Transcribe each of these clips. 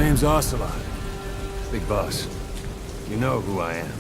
My name's Ocelot. Big boss. You know who I am.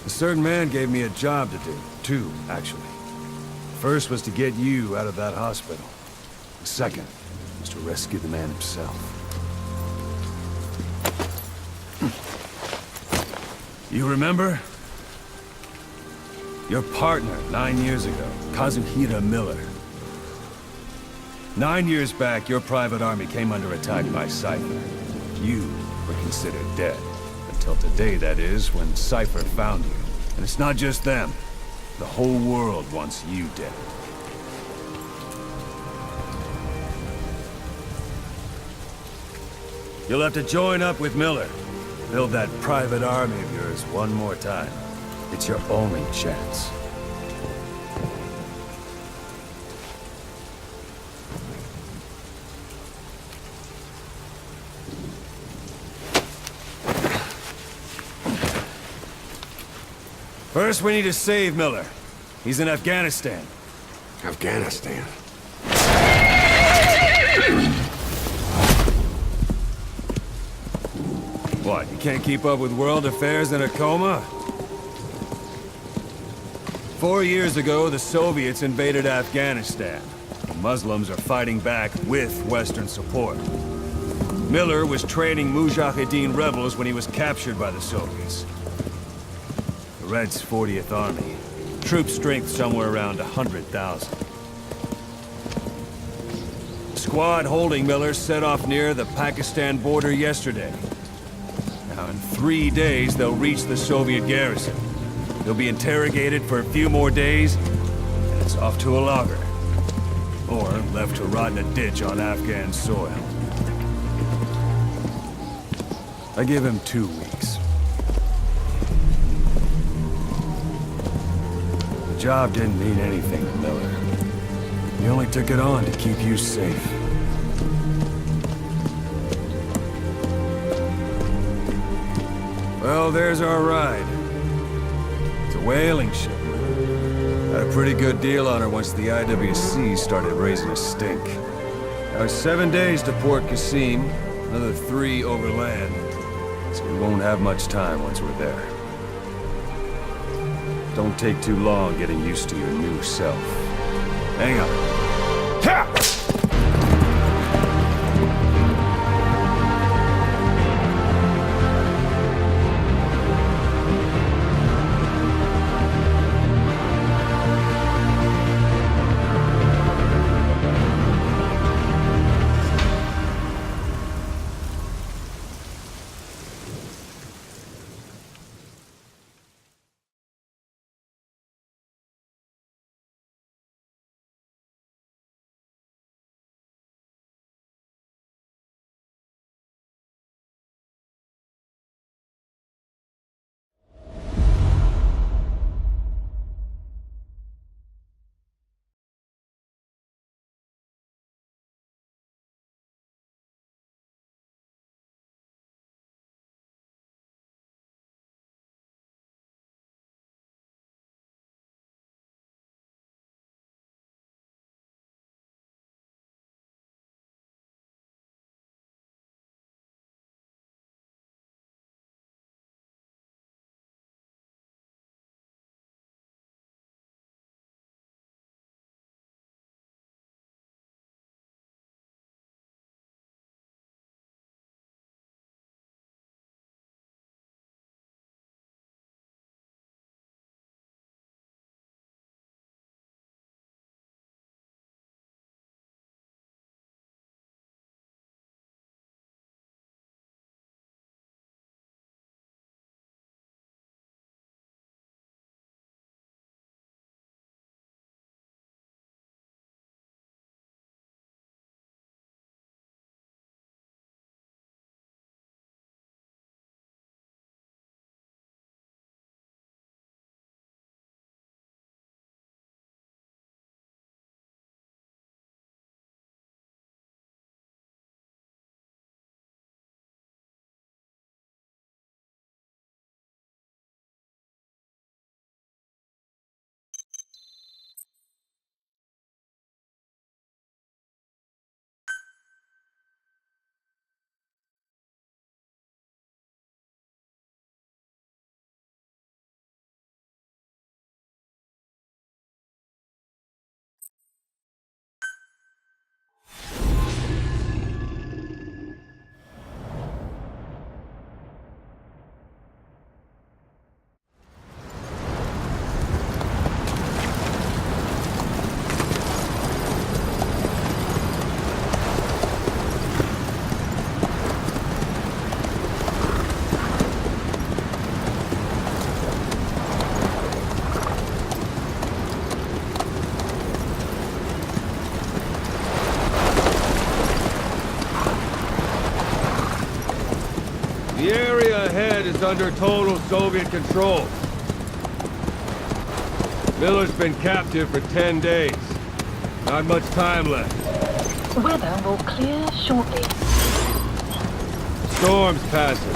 A certain man gave me a job to do. Two, actually. First was to get you out of that hospital. The second was to rescue the man himself. You remember? Your partner, 9 years ago, Kazuhira Miller. 9 years back, your private army came under attack by Cipher. You were considered dead. Until today, that is, when Cipher found you. And it's not just them. The whole world wants you dead. You'll have to join up with Miller. Build that private army of yours one more time. It's your only chance. First, we need to save Miller. He's in Afghanistan. Afghanistan? What, you can't keep up with world affairs in a coma? 4 years ago, the Soviets invaded Afghanistan. The Muslims are fighting back with Western support. Miller was training Mujahideen rebels when he was captured by the Soviets. The Reds' 40th Army. Troop strength somewhere around 100,000. The squad holding Miller set off near the Pakistan border yesterday. Now, in 3 days, they'll reach the Soviet garrison. They'll be interrogated for a few more days, and it's off to a lager. Or left to rot in a ditch on Afghan soil. I give him 2 weeks. The job didn't mean anything to Miller. He only took it on to keep you safe. Well, there's our ride. It's a whaling ship. Had a pretty good deal on her once the IWC started raising a stink. Now it's 7 days to Port Qasim, another 3 overland. So we won't have much time once we're there. Don't take too long getting used to your new self. Hang on. Ha! ahead is under total Soviet control. Miller's been captive for 10 days. Not much time left. Weather will clear shortly. Storm's passing.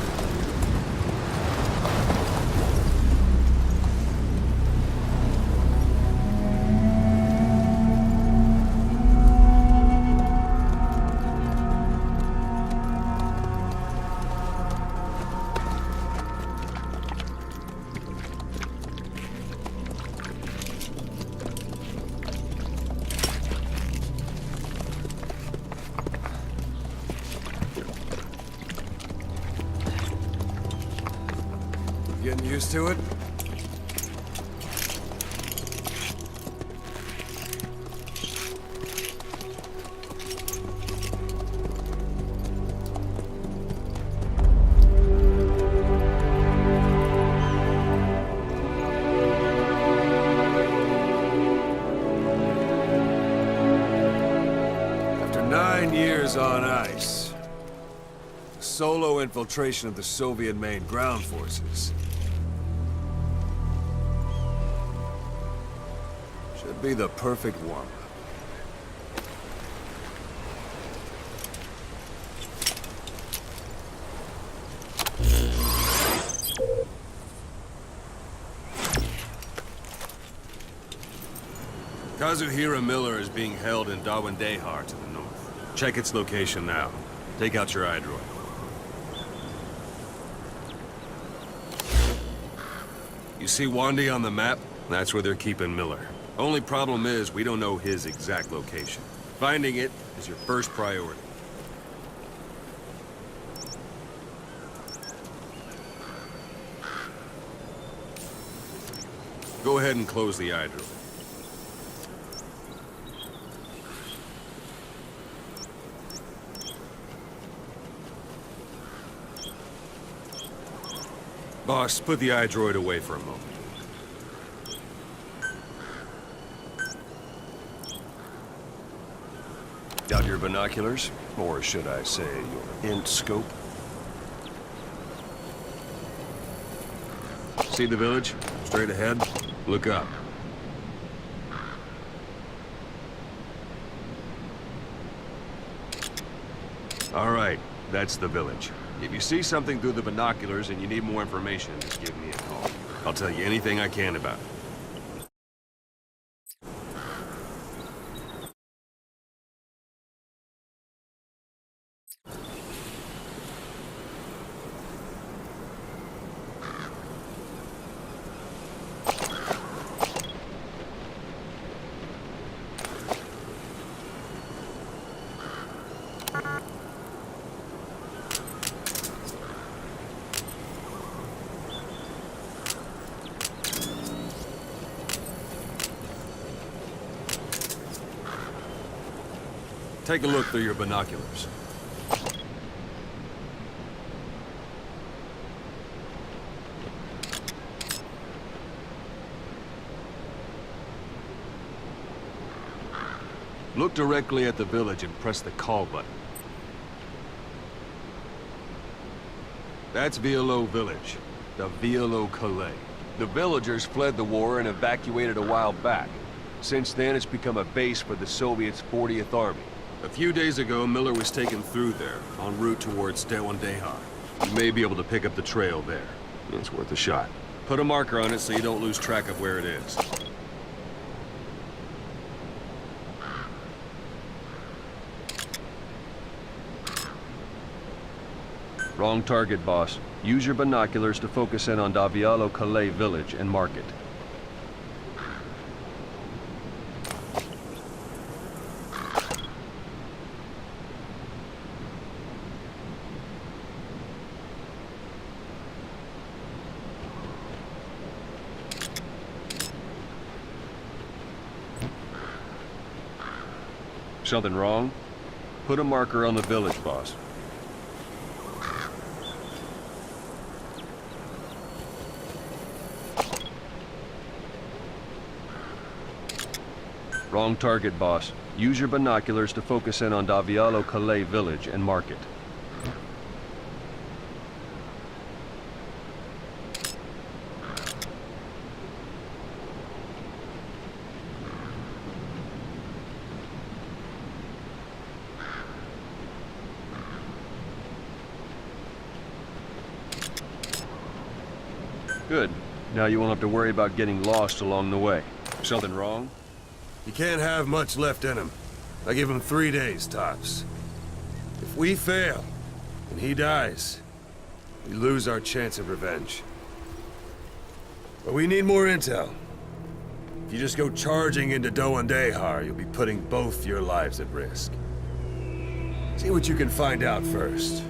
Getting used to it? After 9 years on ice, solo infiltration of the Soviet main ground forces should be the perfect warm-up. Kazuhira Miller is being held in Dog.Only to the north. Check its location now. Take out your iDroid. You see Wandy on the map? That's where they're keeping Miller. Only problem is, we don't know his exact location. Finding it is your first priority. Go ahead and close the iDroid. Boss, put the iDroid away for a moment. Got your binoculars? Or should I say, your int scope? See the village? Straight ahead? Look up. All right, that's the village. If you see something through the binoculars and you need more information, just give me a call. I'll tell you anything I can about it. Take a look through your binoculars. Look directly at the village and press the call button. That's Violo Village, the Violo Calais. The villagers fled the war and evacuated a while back. Since then, it's become a base for the Soviets' 40th Army. A few days ago, Miller was taken through there, en route towards Dog.Only. You may be able to pick up the trail there. It's worth a shot. Put a marker on it so you don't lose track of where it is. Wrong target, boss. Use your binoculars to focus in on Violo Calais village and mark it. Something wrong? Put a marker on the village, boss. Wrong target, boss. Use your binoculars to focus in on Violo Calais village and mark it. Good. Now you won't have to worry about getting lost along the way. Something wrong? He can't have much left in him. I give him 3 days, tops. If we fail, and he dies, we lose our chance of revenge. But we need more intel. If you just go charging into Dog.Only, you'll be putting both your lives at risk. See what you can find out first.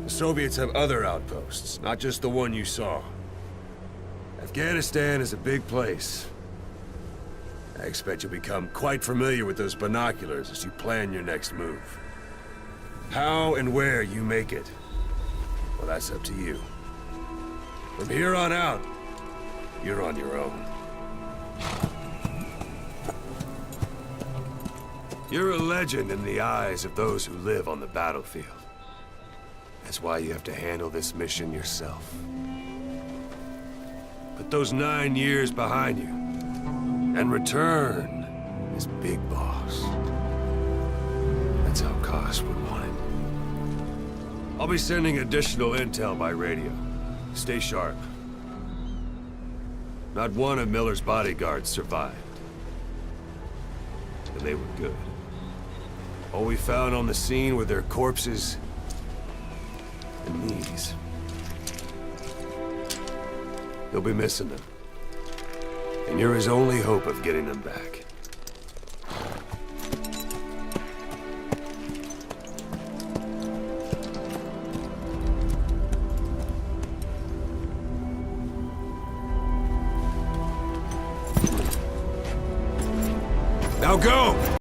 The Soviets have other outposts, not just the one you saw. Afghanistan is a big place. I expect you'll become quite familiar with those binoculars as you plan your next move. How and where you make it, well, that's up to you. From here on out, you're on your own. You're a legend in the eyes of those who live on the battlefield. That's why you have to handle this mission yourself. Put those 9 years behind you, and return as Big Boss. That's how Koss would want it. I'll be sending additional intel by radio. Stay sharp. Not one of Miller's bodyguards survived. And they were good. All we found on the scene were their corpses and knees. He'll be missing them. And you're his only hope of getting them back.